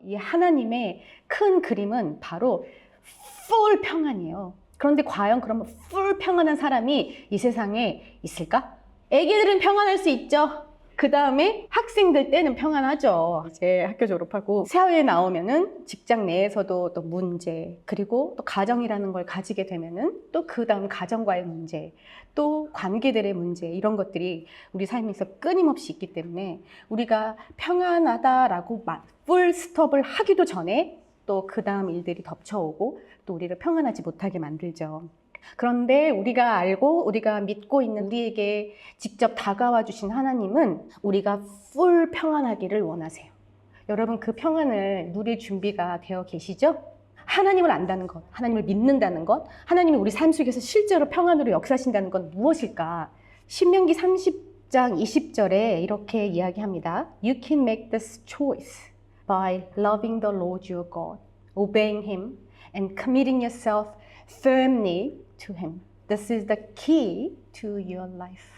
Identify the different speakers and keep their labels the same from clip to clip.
Speaker 1: 이 하나님의 큰 그림은 바로 full 평안이에요. 그런데 과연 그러면 full 평안한 사람이 이 세상에 있을까? 애기들은 평안할 수 있죠. 그 다음에 학생들 때는 평안하죠. 이제 학교 졸업하고 사회에 나오면은 직장 내에서도 또 문제, 그리고 또 가정이라는 걸 가지게 되면은 또 그 다음 가정과의 문제, 또 관계들의 문제, 이런 것들이 우리 삶에서 끊임없이 있기 때문에 우리가 평안하다라고 풀 스톱을 하기도 전에 또 그 다음 일들이 덮쳐오고 또 우리를 평안하지 못하게 만들죠. 그런데 우리가 알고 우리가 믿고 있는 우리에게 직접 다가와 주신 하나님은 우리가 풀 평안하기를 원하세요. 여러분, 그 평안을 누릴 준비가 되어 계시죠? 하나님을 안다는 것, 하나님을 믿는다는 것, 하나님이 우리 삶 속에서 실제로 평안으로 역사하신다는 건 무엇일까? 신명기 30장 20절에 이렇게 이야기합니다. You can make this choice by loving the Lord your God, obeying Him, and committing yourself firmly to Him. This is the key to your life.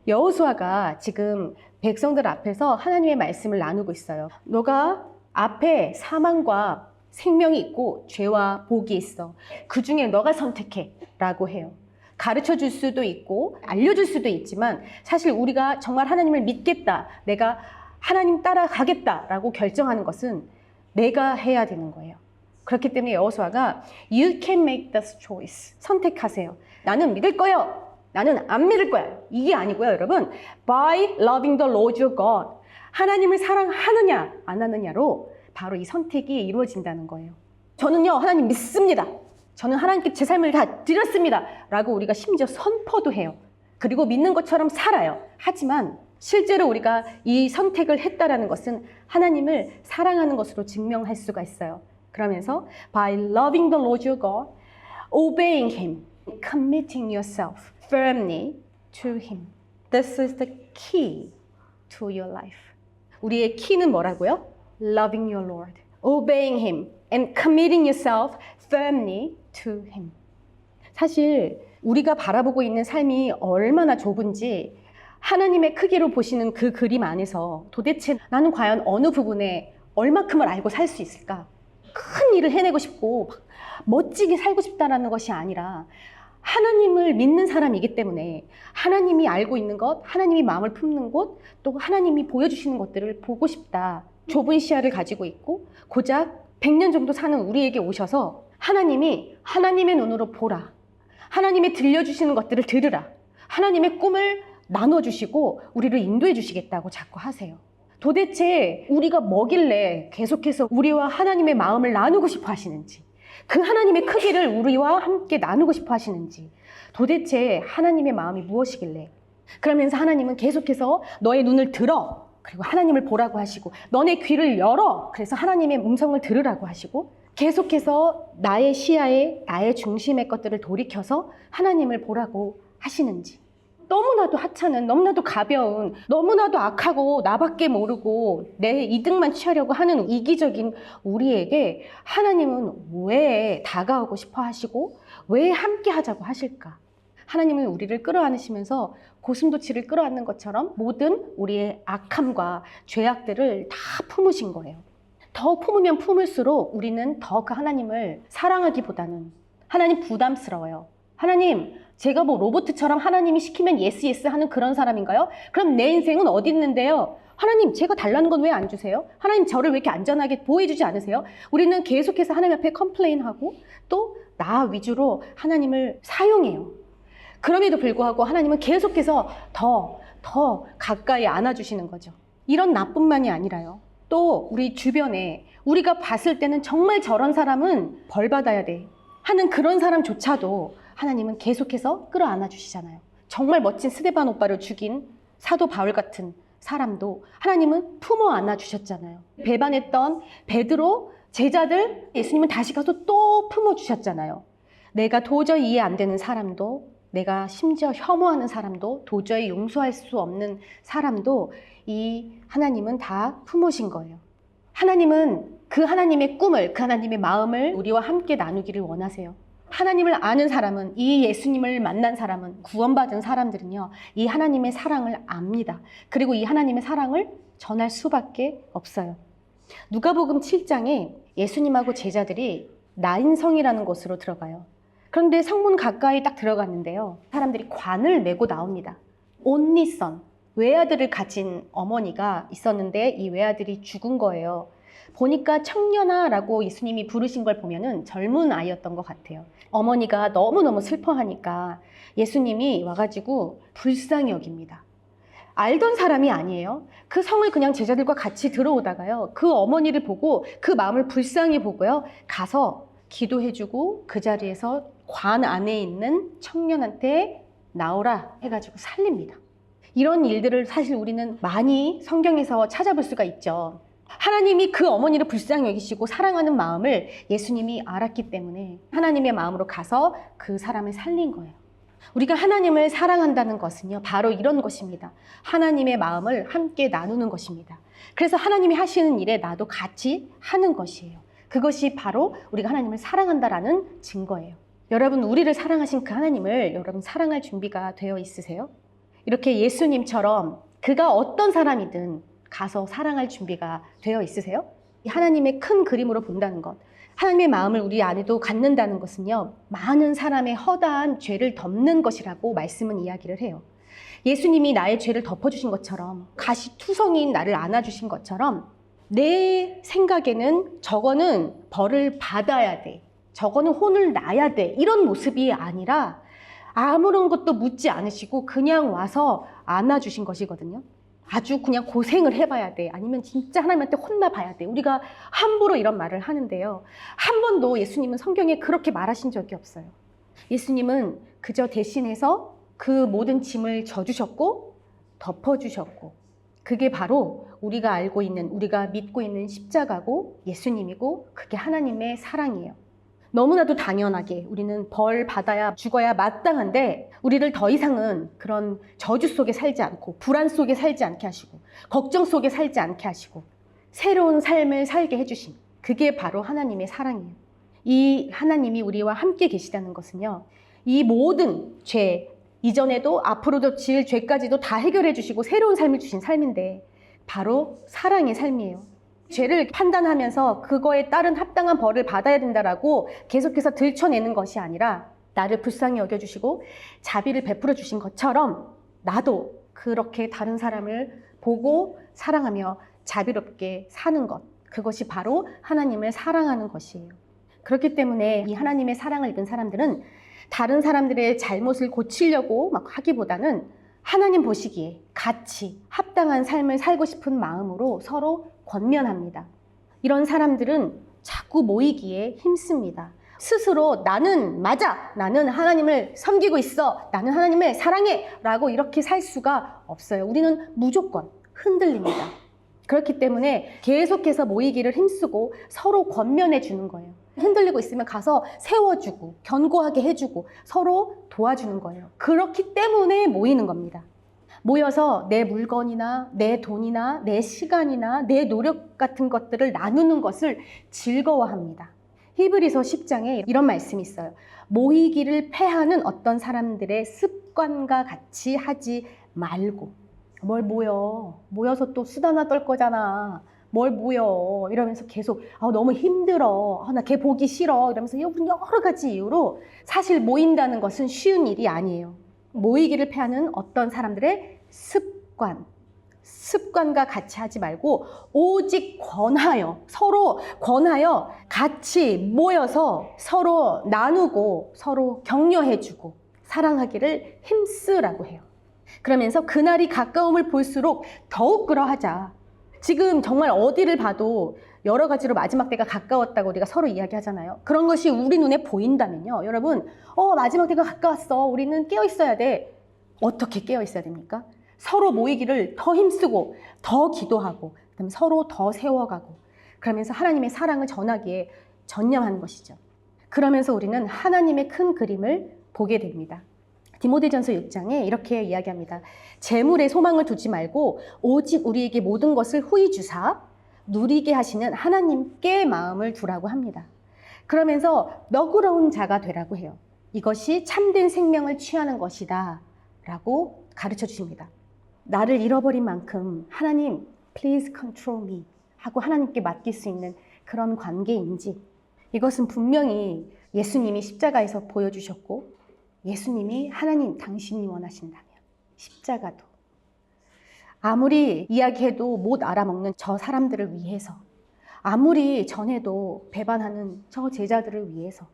Speaker 1: 여호수아가 지금 백성들 앞에서 하나님의 말씀을 나누고 있어요. 너가 앞에 사망과 생명이 있고 죄와 복이 있어. 그 중에 너가 선택해 라고 해요. 가르쳐 줄 수도 있고 알려줄 수도 있지만 사실 우리가 정말 하나님을 믿겠다, 내가 하나님 따라가겠다 라고 결정하는 것은 내가 해야 되는 거예요. 그렇기 때문에 여호수아가 You can make this choice. 선택하세요. 나는 믿을 거예요. 나는 안 믿을 거야. 이게 아니고요, 여러분. By loving the Lord your God. 하나님을 사랑하느냐 안 하느냐로 바로 이 선택이 이루어진다는 거예요. 저는요, 하나님 믿습니다. 저는 하나님께 제 삶을 다 드렸습니다. 라고 우리가 심지어 선포도 해요. 그리고 믿는 것처럼 살아요. 하지만 실제로 우리가 이 선택을 했다라는 것은 하나님을 사랑하는 것으로 증명할 수가 있어요. 그러면서 by loving the Lord your God, obeying Him, committing yourself firmly to Him. This is the key to your life. 우리의 키는 뭐라고요? Loving your Lord, obeying Him, and committing yourself firmly to Him. 사실 우리가 바라보고 있는 삶이 얼마나 좁은지 하나님의 크기로 보시는 그 그림 안에서 도대체 나는 과연 어느 부분에 얼마큼을 알고 살 수 있을까? 큰 일을 해내고 싶고 멋지게 살고 싶다라는 것이 아니라 하나님을 믿는 사람이기 때문에 하나님이 알고 있는 것, 하나님이 마음을 품는 곳, 또 하나님이 보여주시는 것들을 보고 싶다. 좁은 시야를 가지고 있고 고작 100년 정도 사는 우리에게 오셔서 하나님이 하나님의 눈으로 보라. 하나님의 들려주시는 것들을 들으라. 하나님의 꿈을 나눠주시고 우리를 인도해 주시겠다고 자꾸 하세요. 도대체 우리가 뭐길래 계속해서 우리와 하나님의 마음을 나누고 싶어 하시는지, 그 하나님의 크기를 우리와 함께 나누고 싶어 하시는지, 도대체 하나님의 마음이 무엇이길래, 그러면서 하나님은 계속해서 너의 눈을 들어, 그리고 하나님을 보라고 하시고, 너네 귀를 열어, 그래서 하나님의 음성을 들으라고 하시고, 계속해서 나의 시야에 나의 중심의 것들을 돌이켜서 하나님을 보라고 하시는지, 너무나도 하찮은, 너무나도 가벼운, 너무나도 악하고 나밖에 모르고 내 이득만 취하려고 하는 이기적인 우리에게 하나님은 왜 다가오고 싶어 하시고 왜 함께 하자고 하실까? 하나님은 우리를 끌어안으시면서 고슴도치를 끌어안는 것처럼 모든 우리의 악함과 죄악들을 다 품으신 거예요. 더 품으면 품을수록 우리는 더 그 하나님을 사랑하기보다는 하나님 부담스러워요. 하나님, 제가 뭐 로봇처럼 하나님이 시키면 예스 예스 하는 그런 사람인가요? 그럼 내 인생은 어디 있는데요? 하나님, 제가 달라는 건 왜 안 주세요? 하나님, 저를 왜 이렇게 안전하게 보호해주지 않으세요? 우리는 계속해서 하나님 앞에 컴플레인하고 또 나 위주로 하나님을 사용해요. 그럼에도 불구하고 하나님은 계속해서 더 가까이 안아주시는 거죠. 이런 나뿐만이 아니라요. 또 우리 주변에 우리가 봤을 때는 정말 저런 사람은 벌 받아야 돼 하는 그런 사람조차도 하나님은 계속해서 끌어안아 주시잖아요. 정말 멋진 스데반 오빠를 죽인 사도 바울 같은 사람도 하나님은 품어 안아 주셨잖아요. 배반했던 베드로 제자들 예수님은 다시 가서 또 품어 주셨잖아요. 내가 도저히 이해 안 되는 사람도, 내가 심지어 혐오하는 사람도, 도저히 용서할 수 없는 사람도 이 하나님은 다 품으신 거예요. 하나님은 그 하나님의 꿈을, 그 하나님의 마음을 우리와 함께 나누기를 원하세요. 하나님을 아는 사람은, 이 예수님을 만난 사람은, 구원받은 사람들은요, 이 하나님의 사랑을 압니다. 그리고 이 하나님의 사랑을 전할 수밖에 없어요. 누가복음 7장에 예수님하고 제자들이 나인성이라는 곳으로 들어가요. 그런데 성문 가까이 딱 들어갔는데요. 사람들이 관을 메고 나옵니다. 온리선, 외아들을 가진 어머니가 있었는데 이 외아들이 죽은 거예요. 보니까 청년아라고 예수님이 부르신 걸 보면은 젊은 아이였던 것 같아요. 어머니가 너무너무 슬퍼하니까 예수님이 와가지고 불쌍히 여깁니다. 알던 사람이 아니에요. 그 성을 그냥 제자들과 같이 들어오다가요. 그 어머니를 보고 그 마음을 불쌍히 보고요. 가서 기도해주고 그 자리에서 관 안에 있는 청년한테 나오라 해가지고 살립니다. 이런 일들을 사실 우리는 많이 성경에서 찾아볼 수가 있죠. 하나님이 그 어머니를 불쌍히 여기시고 사랑하는 마음을 예수님이 알았기 때문에 하나님의 마음으로 가서 그 사람을 살린 거예요. 우리가 하나님을 사랑한다는 것은요, 바로 이런 것입니다. 하나님의 마음을 함께 나누는 것입니다. 그래서 하나님이 하시는 일에 나도 같이 하는 것이에요. 그것이 바로 우리가 하나님을 사랑한다라는 증거예요. 여러분, 우리를 사랑하신 그 하나님을 여러분 사랑할 준비가 되어 있으세요? 이렇게 예수님처럼 그가 어떤 사람이든 가서 사랑할 준비가 되어 있으세요? 하나님의 큰 그림으로 본다는 것, 하나님의 마음을 우리 안에도 갖는다는 것은요, 많은 사람의 허다한 죄를 덮는 것이라고 말씀은 이야기를 해요. 예수님이 나의 죄를 덮어주신 것처럼, 가시투성이인 나를 안아주신 것처럼 내 생각에는 저거는 벌을 받아야 돼, 저거는 혼을 나야 돼, 이런 모습이 아니라 아무런 것도 묻지 않으시고 그냥 와서 안아주신 것이거든요. 아주 그냥 고생을 해봐야 돼, 아니면 진짜 하나님한테 혼나봐야 돼. 우리가 함부로 이런 말을 하는데요, 한 번도 예수님은 성경에 그렇게 말하신 적이 없어요. 예수님은 그저 대신해서 그 모든 짐을 져주셨고 덮어주셨고, 그게 바로 우리가 알고 있는, 우리가 믿고 있는 십자가고 예수님이고, 그게 하나님의 사랑이에요. 너무나도 당연하게 우리는 벌 받아야 죽어야 마땅한데, 우리를 더 이상은 그런 저주 속에 살지 않고 불안 속에 살지 않게 하시고 걱정 속에 살지 않게 하시고 새로운 삶을 살게 해주신, 그게 바로 하나님의 사랑이에요. 이 하나님이 우리와 함께 계시다는 것은요, 이 모든 죄, 이전에도 앞으로도 지을 죄까지도 다 해결해 주시고 새로운 삶을 주신 삶인데 바로 사랑의 삶이에요. 죄를 판단하면서 그거에 따른 합당한 벌을 받아야 된다라고 계속해서 들춰내는 것이 아니라, 나를 불쌍히 여겨주시고 자비를 베풀어 주신 것처럼 나도 그렇게 다른 사람을 보고 사랑하며 자비롭게 사는 것, 그것이 바로 하나님을 사랑하는 것이에요. 그렇기 때문에 이 하나님의 사랑을 입은 사람들은 다른 사람들의 잘못을 고치려고 막 하기보다는 하나님 보시기에 같이 합당한 삶을 살고 싶은 마음으로 서로 권면합니다. 이런 사람들은 자꾸 모이기에 힘씁니다. 스스로 나는 맞아, 나는 하나님을 섬기고 있어, 나는 하나님을 사랑해 라고 이렇게 살 수가 없어요. 우리는 무조건 흔들립니다. 그렇기 때문에 계속해서 모이기를 힘쓰고 서로 권면해 주는 거예요. 흔들리고 있으면 가서 세워주고 견고하게 해주고 서로 도와주는 거예요. 그렇기 때문에 모이는 겁니다. 모여서 내 물건이나 내 돈이나 내 시간이나 내 노력 같은 것들을 나누는 것을 즐거워합니다. 히브리서 10장에 이런 말씀이 있어요. 모이기를 패하는 어떤 사람들의 습관과 같이 하지 말고. 뭘 모여? 모여서 또 수다나 떨 거잖아. 뭘 모여? 이러면서 계속 너무 힘들어, 나 걔 보기 싫어 이러면서 여러 가지 이유로, 사실 모인다는 것은 쉬운 일이 아니에요. 모이기를 패하는 어떤 사람들의 습관과 같이 하지 말고 오직 권하여, 서로 권하여 같이 모여서 서로 나누고 서로 격려해주고 사랑하기를 힘쓰라고 해요. 그러면서 그날이 가까움을 볼수록 더욱 그러하자. 지금 정말 어디를 봐도 여러 가지로 마지막 때가 가까웠다고 우리가 서로 이야기하잖아요. 그런 것이 우리 눈에 보인다면요, 여러분, 마지막 때가 가까웠어, 우리는 깨어 있어야 돼. 어떻게 깨어 있어야 됩니까? 서로 모이기를 더 힘쓰고 더 기도하고 그다음에 서로 더 세워가고, 그러면서 하나님의 사랑을 전하기에 전념하는 것이죠. 그러면서 우리는 하나님의 큰 그림을 보게 됩니다. 디모데전서 6장에 이렇게 이야기합니다. 재물에 소망을 두지 말고 오직 우리에게 모든 것을 후히 주사 누리게 하시는 하나님께 마음을 두라고 합니다. 그러면서 너그러운 자가 되라고 해요. 이것이 참된 생명을 취하는 것이다 라고 가르쳐 주십니다. 나를 잃어버린 만큼 하나님, please control me. 하고 하나님께 맡길 수 있는 그런 관계인지, 이것은 분명히 예수님이 십자가에서 보여주셨고, 예수님이 하나님 당신이 원하신다면 십자가도 아무리 이야기해도 못 알아먹는 저 사람들을 위해서, 아무리 전해도 배반하는 저 제자들을 위해서,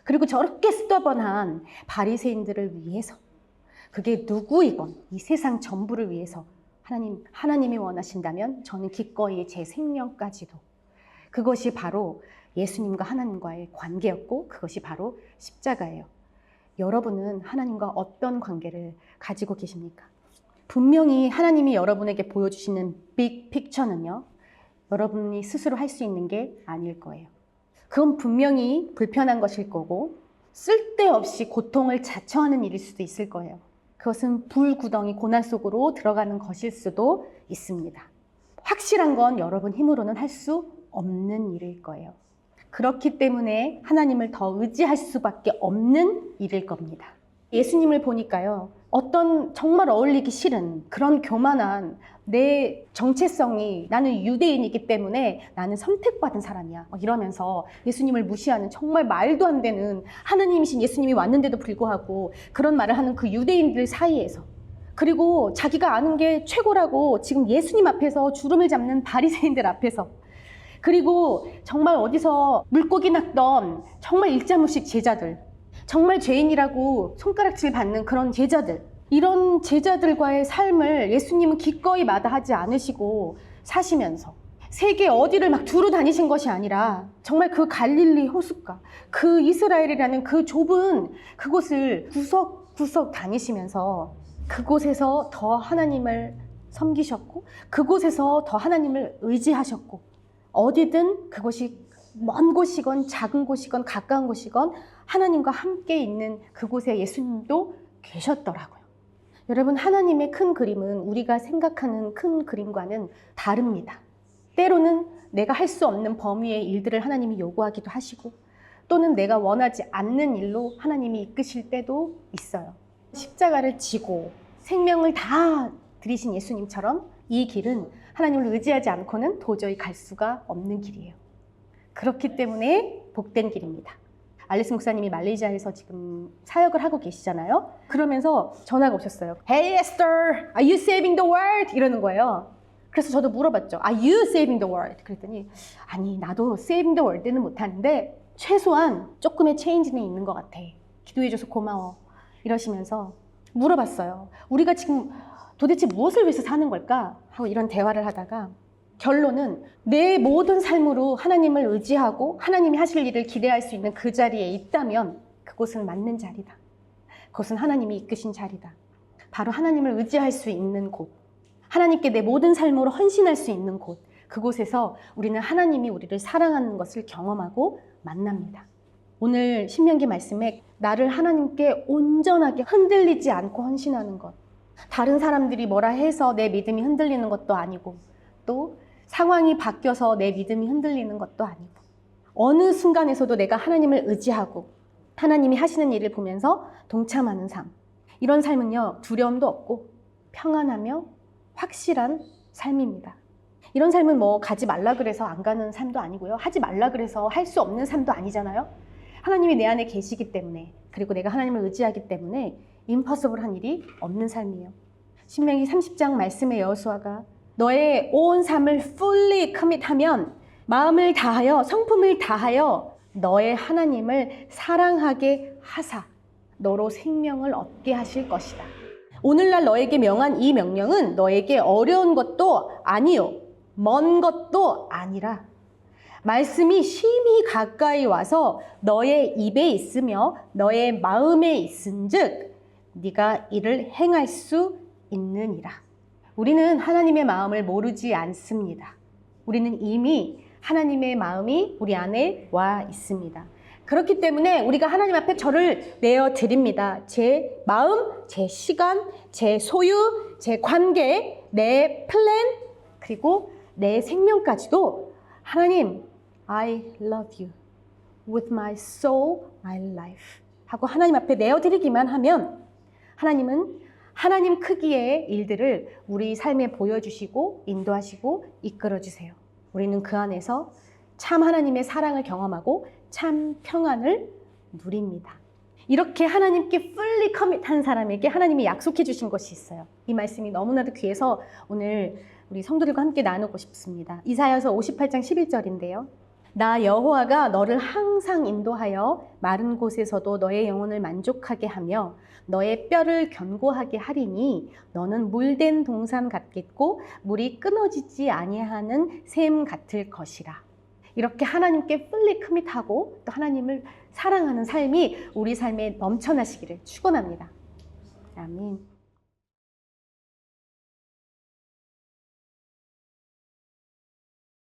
Speaker 1: 그리고 저렇게 스터번한 바리새인들을 위해서, 그게 누구이건 이 세상 전부를 위해서 하나님이 원하신다면 저는 기꺼이 제 생명까지도, 그것이 바로 예수님과 하나님과의 관계였고 그것이 바로 십자가예요. 여러분은 하나님과 어떤 관계를 가지고 계십니까? 분명히 하나님이 여러분에게 보여주시는 빅 픽처는요, 여러분이 스스로 할 수 있는 게 아닐 거예요. 그건 분명히 불편한 것일 거고 쓸데없이 고통을 자처하는 일일 수도 있을 거예요. 그것은 불구덩이 고난 속으로 들어가는 것일 수도 있습니다. 확실한 건 여러분 힘으로는 할 수 없는 일일 거예요. 그렇기 때문에 하나님을 더 의지할 수밖에 없는 일일 겁니다. 예수님을 보니까요, 어떤 정말 어울리기 싫은 그런 교만한 내 정체성이, 나는 유대인이기 때문에 나는 선택받은 사람이야 이러면서 예수님을 무시하는, 정말 말도 안 되는, 하나님이신 예수님이 왔는데도 불구하고 그런 말을 하는 그 유대인들 사이에서, 그리고 자기가 아는 게 최고라고 지금 예수님 앞에서 주름을 잡는 바리새인들 앞에서, 그리고 정말 어디서 물고기 낚던 정말 일자무식 제자들, 정말 죄인이라고 손가락질 받는 그런 제자들, 이런 제자들과의 삶을 예수님은 기꺼이 마다하지 않으시고 사시면서 세계 어디를 막 두루 다니신 것이 아니라 정말 그 갈릴리 호숫가, 그 이스라엘이라는 그 좁은 그곳을 구석구석 다니시면서 그곳에서 더 하나님을 섬기셨고, 그곳에서 더 하나님을 의지하셨고, 어디든 그곳이 먼 곳이건 작은 곳이건 가까운 곳이건 하나님과 함께 있는 그곳에 예수님도 계셨더라고요. 여러분, 하나님의 큰 그림은 우리가 생각하는 큰 그림과는 다릅니다. 때로는 내가 할 수 없는 범위의 일들을 하나님이 요구하기도 하시고, 또는 내가 원하지 않는 일로 하나님이 이끄실 때도 있어요. 십자가를 지고 생명을 다 드리신 예수님처럼 이 길은 하나님을 의지하지 않고는 도저히 갈 수가 없는 길이에요. 그렇기 때문에 복된 길입니다. 알리스 목사님이 말레이시아에서 지금 사역을 하고 계시잖아요. 그러면서 전화가 오셨어요. Hey Esther, are you saving the world? 이러는 거예요. 그래서 저도 물어봤죠. Are you saving the world? 그랬더니 아니, 나도 saving the world는 못하는데 최소한 조금의 체인지는 있는 것 같아. 기도해줘서 고마워. 이러시면서 물어봤어요. 우리가 지금 도대체 무엇을 위해서 사는 걸까? 하고 이런 대화를 하다가 결론은 내 모든 삶으로 하나님을 의지하고 하나님이 하실 일을 기대할 수 있는 그 자리에 있다면 그곳은 맞는 자리다. 그것은 하나님이 이끄신 자리다. 바로 하나님을 의지할 수 있는 곳, 하나님께 내 모든 삶으로 헌신할 수 있는 곳, 그곳에서 우리는 하나님이 우리를 사랑하는 것을 경험하고 만납니다. 오늘 신명기 말씀에 나를 하나님께 온전하게 흔들리지 않고 헌신하는 것, 다른 사람들이 뭐라 해서 내 믿음이 흔들리는 것도 아니고, 또 상황이 바뀌어서 내 믿음이 흔들리는 것도 아니고, 어느 순간에서도 내가 하나님을 의지하고 하나님이 하시는 일을 보면서 동참하는 삶, 이런 삶은요, 두려움도 없고 평안하며 확실한 삶입니다. 이런 삶은 뭐 가지 말라 그래서 안 가는 삶도 아니고요, 하지 말라 그래서 할 수 없는 삶도 아니잖아요. 하나님이 내 안에 계시기 때문에, 그리고 내가 하나님을 의지하기 때문에 임퍼서블한 일이 없는 삶이에요. 신명기 30장 말씀의 여호수아가 너의 온 삶을 fully commit하면, 마음을 다하여 성품을 다하여 너의 하나님을 사랑하게 하사 너로 생명을 얻게 하실 것이다. 오늘날 너에게 명한 이 명령은 너에게 어려운 것도 아니요, 먼 것도 아니라 말씀이 심히 가까이 와서 너의 입에 있으며 너의 마음에 있은즉 네가 이를 행할 수 있느니라. 우리는 하나님의 마음을 모르지 않습니다. 우리는 이미 하나님의 마음이 우리 안에 와 있습니다. 그렇기 때문에 우리가 하나님 앞에 저를 내어드립니다. 제 마음, 제 시간, 제 소유, 제 관계, 내 플랜, 그리고 내 생명까지도 하나님, I love you with my soul, my life 하고 하나님 앞에 내어드리기만 하면 하나님은 하나님 크기의 일들을 우리 삶에 보여주시고 인도하시고 이끌어주세요. 우리는 그 안에서 참 하나님의 사랑을 경험하고 참 평안을 누립니다. 이렇게 하나님께 fully commit한 사람에게 하나님이 약속해 주신 것이 있어요. 이 말씀이 너무나도 귀해서 오늘 우리 성도들과 함께 나누고 싶습니다. 이사야서 58장 11절인데요. 나 여호와가 너를 항상 인도하여 마른 곳에서도 너의 영혼을 만족하게 하며 너의 뼈를 견고하게 하리니 너는 물된 동산 같겠고 물이 끊어지지 아니하는 샘 같을 것이라. 이렇게 하나님께 fully commit하고 또 하나님을 사랑하는 삶이 우리 삶에 넘쳐나시기를 축원합니다. 아멘.